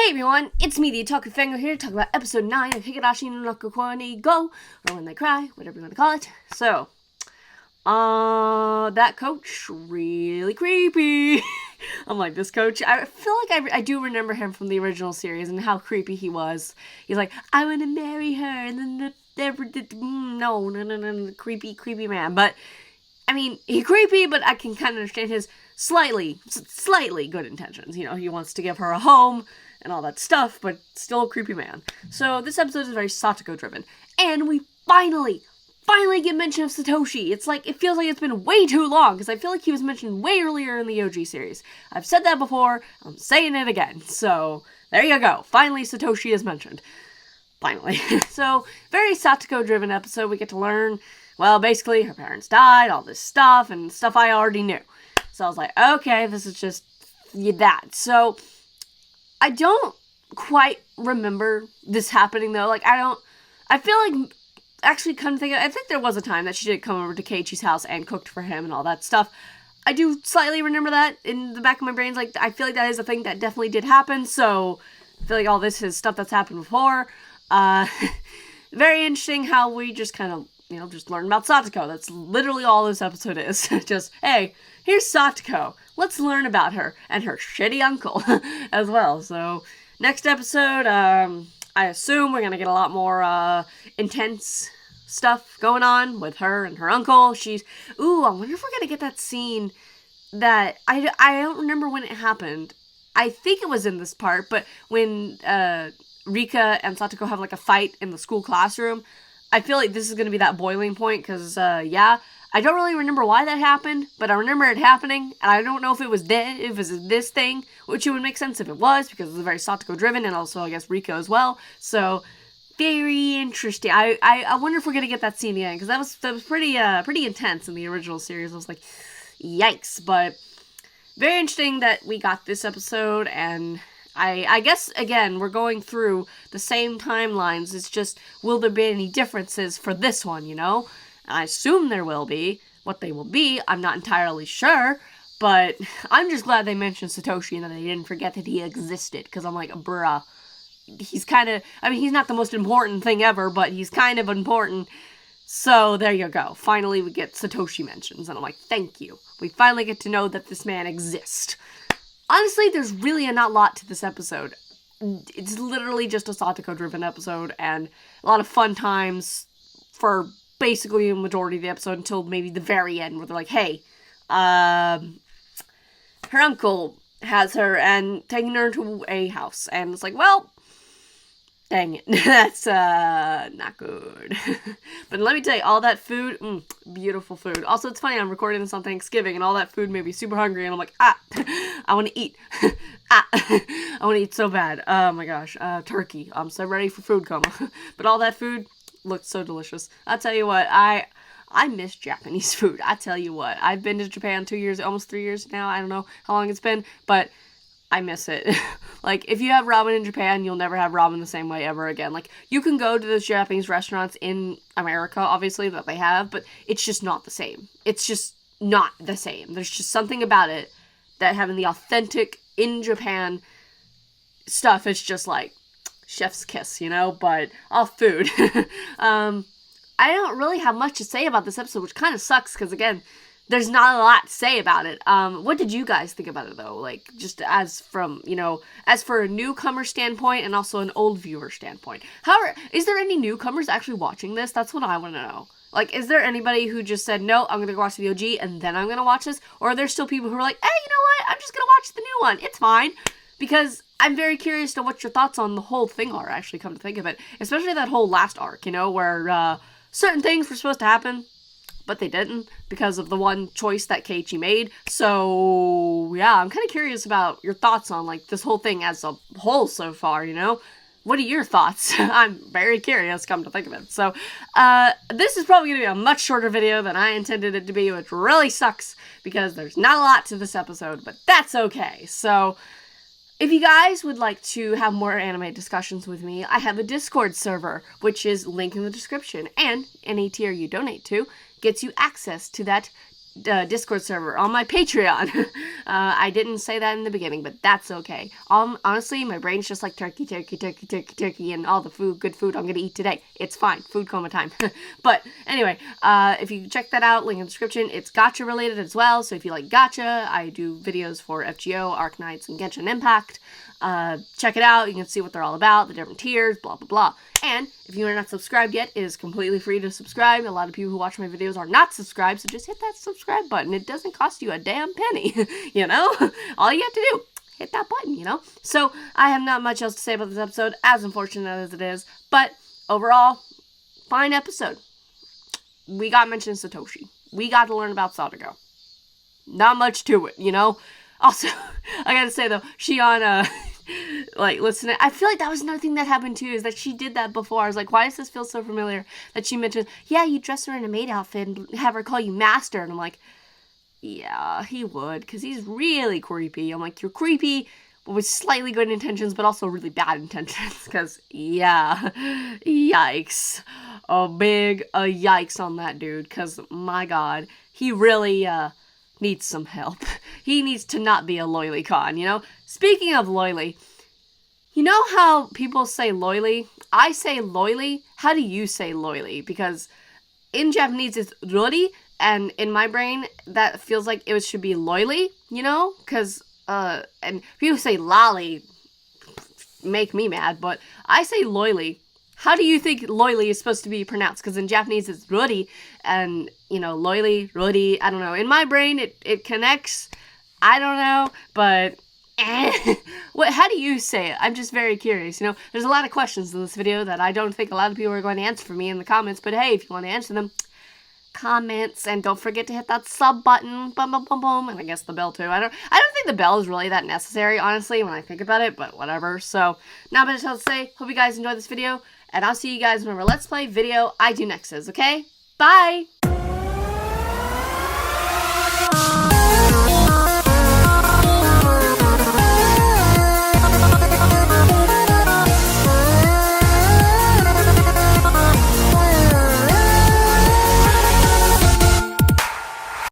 Hey everyone, it's me, the Otaku Fango here, to talk about episode 9 of Higurashi no Nakokwa ni Go, or When They Cry, whatever you want to call it. So, that coach, really creepy. I'm like, this coach, I feel like I do remember him from the original series and how creepy he was. He's like, I want to marry her, and then no, creepy man. But, I mean, he's creepy, but I can kind of understand his slightly good intentions. You know, he wants to give her a home and all that stuff, but still a creepy man. So this episode is very Satoko driven. And we finally get mention of Satoshi. It feels like it's been way too long, because I feel like he was mentioned way earlier in the OG series. I've said that before, I'm saying it again. So, there you go. Finally, Satoshi is mentioned. Finally. So, very Satoko driven episode. We get to learn, well, basically, her parents died, all this stuff, and stuff I already knew. So I was like, okay, this is just that. So, I don't quite remember this happening, though. I feel like, actually, come to think of it, I think there was a time that she did come over to Keiichi's house and cooked for him and all that stuff. I do slightly remember that in the back of my brain. I feel like that is a thing that definitely did happen, so I feel like all this is stuff that's happened before. Very interesting how we just kind of, just learn about Satoko. That's literally all this episode is. Just, hey, here's Satoko. Let's learn about her and her shitty uncle as well. So, next episode, I assume we're gonna get a lot more, intense stuff going on with her and her uncle. I wonder if we're gonna get that scene that, I don't remember when it happened. I think it was in this part, but when, Rika and Satoko have, a fight in the school classroom, I feel like this is gonna be that boiling point, because, I don't really remember why that happened, but I remember it happening, and I don't know if it was this thing, which it would make sense if it was, because it's very Satoko-driven, and also, I guess, Rika as well. So, very interesting. I wonder if we're gonna get that scene again, because that was pretty intense in the original series. I was like, yikes. But, very interesting that we got this episode, and I guess, again, we're going through the same timelines. It's just, will there be any differences for this one, I assume there will be. What they will be, I'm not entirely sure. But I'm just glad they mentioned Satoshi and that they didn't forget that he existed. Because I'm like, bruh. He's kind of, he's not the most important thing ever, but he's kind of important. So there you go. Finally, we get Satoshi mentions. And I'm like, thank you. We finally get to know that this man exists. Honestly, there's really not a lot to this episode. It's literally just a Satoko-driven episode. And a lot of fun times for basically a majority of the episode until maybe the very end, where they're like, hey, her uncle has her and taking her to a house. And it's like, well, dang it. That's, not good. But let me tell you, all that food, beautiful food. Also, it's funny, I'm recording this on Thanksgiving, and all that food made me super hungry, and I'm like, I want to eat. I want to eat so bad. Oh my gosh, turkey. I'm so ready for food coma. But all that food looked so delicious. I'll tell you what, I miss Japanese food. I tell you what, I've been to Japan 2 years, almost 3 years now. I don't know how long it's been, but I miss it. If you have ramen in Japan, you'll never have ramen the same way ever again. You can go to those Japanese restaurants in America, obviously, that they have, but it's just not the same. It's just not the same. There's just something about it that having the authentic, in Japan stuff is just chef's kiss, but all food. I don't really have much to say about this episode, which kind of sucks, because again, there's not a lot to say about it. What did you guys think about it, though? Just as from, as for a newcomer standpoint and also an old viewer standpoint. However, is there any newcomers actually watching this? That's what I want to know. Is there anybody who just said, no, I'm going to go watch the OG and then I'm going to watch this? Or are there still people who are like, hey, you know what? I'm just going to watch the new one. It's fine. Because I'm very curious to what your thoughts on the whole thing are, actually, come to think of it. Especially that whole last arc, where certain things were supposed to happen, but they didn't because of the one choice that Keiichi made. So, yeah, I'm kind of curious about your thoughts on, this whole thing as a whole so far, What are your thoughts? I'm very curious, come to think of it. So, this is probably going to be a much shorter video than I intended it to be, which really sucks because there's not a lot to this episode, but that's okay. So, if you guys would like to have more anime discussions with me, I have a Discord server, which is linked in the description, and any tier you donate to gets you access to that Discord server, on my Patreon. I didn't say that in the beginning, but that's okay. Honestly, my brain's just like turkey, and all the good food I'm gonna eat today. It's fine. Food coma time. But anyway, if you check that out, link in the description. It's gacha related as well, so if you like gacha, I do videos for FGO, Arknights, and Genshin Impact. Check it out. You can see what they're all about, the different tiers, blah, blah, blah. And if you are not subscribed yet, it is completely free to subscribe. A lot of people who watch my videos are not subscribed, so just hit that subscribe button. It doesn't cost you a damn penny, you know? All you have to do, hit that button, you know? So, I have not much else to say about this episode, as unfortunate as it is, but overall, fine episode. We got mentioned Satoshi. We got to learn about Sadago. Not much to it, you know? Also, I gotta say though, Shion, like, listen, I feel like that was another thing that happened too, is that she did that before. I was like, why does this feel so familiar? That she mentioned, yeah, you dress her in a maid outfit and have her call you master. And I'm like, yeah, he would, because he's really creepy. I'm like, you're creepy, but with slightly good intentions, but also really bad intentions. Because, yeah, yikes. A big yikes on that dude, because, my God, he really, needs some help. He needs to not be a loilicon, you know? Speaking of loily, you know how people say loily? I say loily. How do you say loily? Because in Japanese it's rori, and in my brain that feels like it should be loily, you know? Because, and people say lolly, make me mad, but I say loily. How do you think loily is supposed to be pronounced? Because in Japanese it's rori, and, you know, loily, rori, I don't know. In my brain it connects, I don't know, but how do you say it? I'm just very curious, you know. There's a lot of questions in this video that I don't think a lot of people are going to answer for me in the comments, but hey, if you want to answer them, comments, and don't forget to hit that sub button, bum bum bum bum, and I guess the bell too. I don't think the bell is really that necessary, honestly, when I think about it, but whatever. So, not much else to say. Hope you guys enjoyed this video, and I'll see you guys whenever Let's Play video I do next is, okay? Bye!